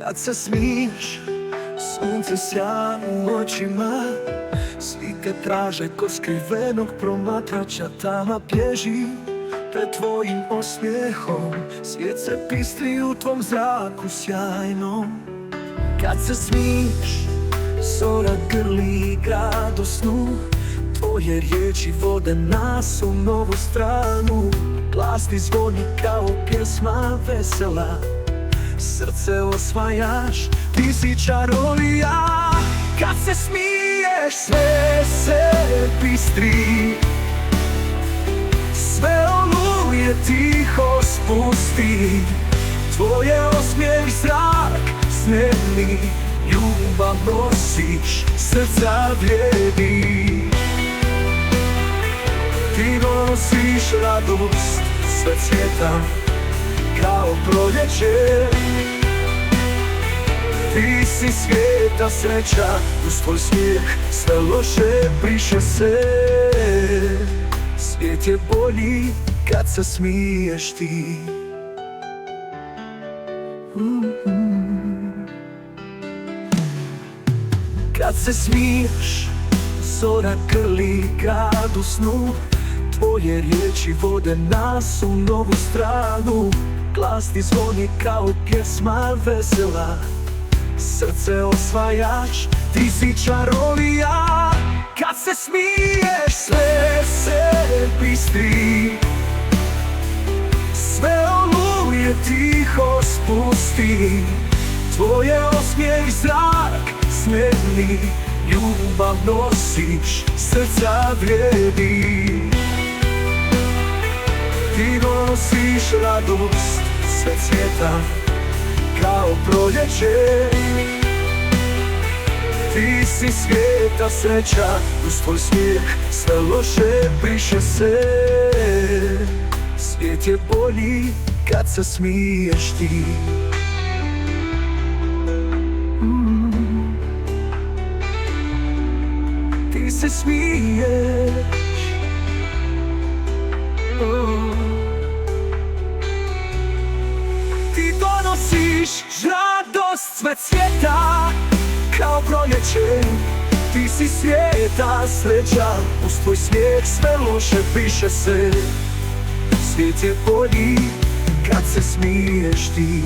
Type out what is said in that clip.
Kad se smiješ, sunce sja u očima, svi te traže ko skrivenog promatrača. Tama bježi pred tvojim osmijehom, svijet se pistri u tvom zraku sjajnom. Kad se smiješ, zora grli grad o snu, tvoje riječi vode nas u novu stranu. Glas ti zvoni kao pjesma vesela, srce osvajaš, ti si čarolija. Kad se smiješ, sve se bistri, sve oluje tiho spusti. Tvoje osmijeh zrak snedni, ljubav nosiš, srca vrijedi. Ti nosiš radost, sve cvjeta kao proljeće. Ti si svijeta sreća, uz tvoj smijeh sve loše briše se. Svijet je bolji kad se smiješ ti. Kad se smiješ, zora grli grad u snu, tvoje riječi vode nas u novu stranu. Glas ti zvoni kao pjesma vesela, srce osvajač, ti si čarolija. Kad se smiješ, sve se bistri, sve oluje tiho spusti. Tvoje osmijeh zrak snedni, ljubav nosiš, srca vrijedi. Ti nosiš radost, sve cvjeta kao proljeće. Ti si svijeta sreća, uz tvoj smijeh sve loše briše se. Svijet je bolji kad se smiješ ti. Ti se smiješ, ti donosiš radost, sve cvjeta kao proljeće. Ti si svijeta sreća, uz tvoj smijeh sve loše piše se. Svijet je bolji kad se smiješ ti.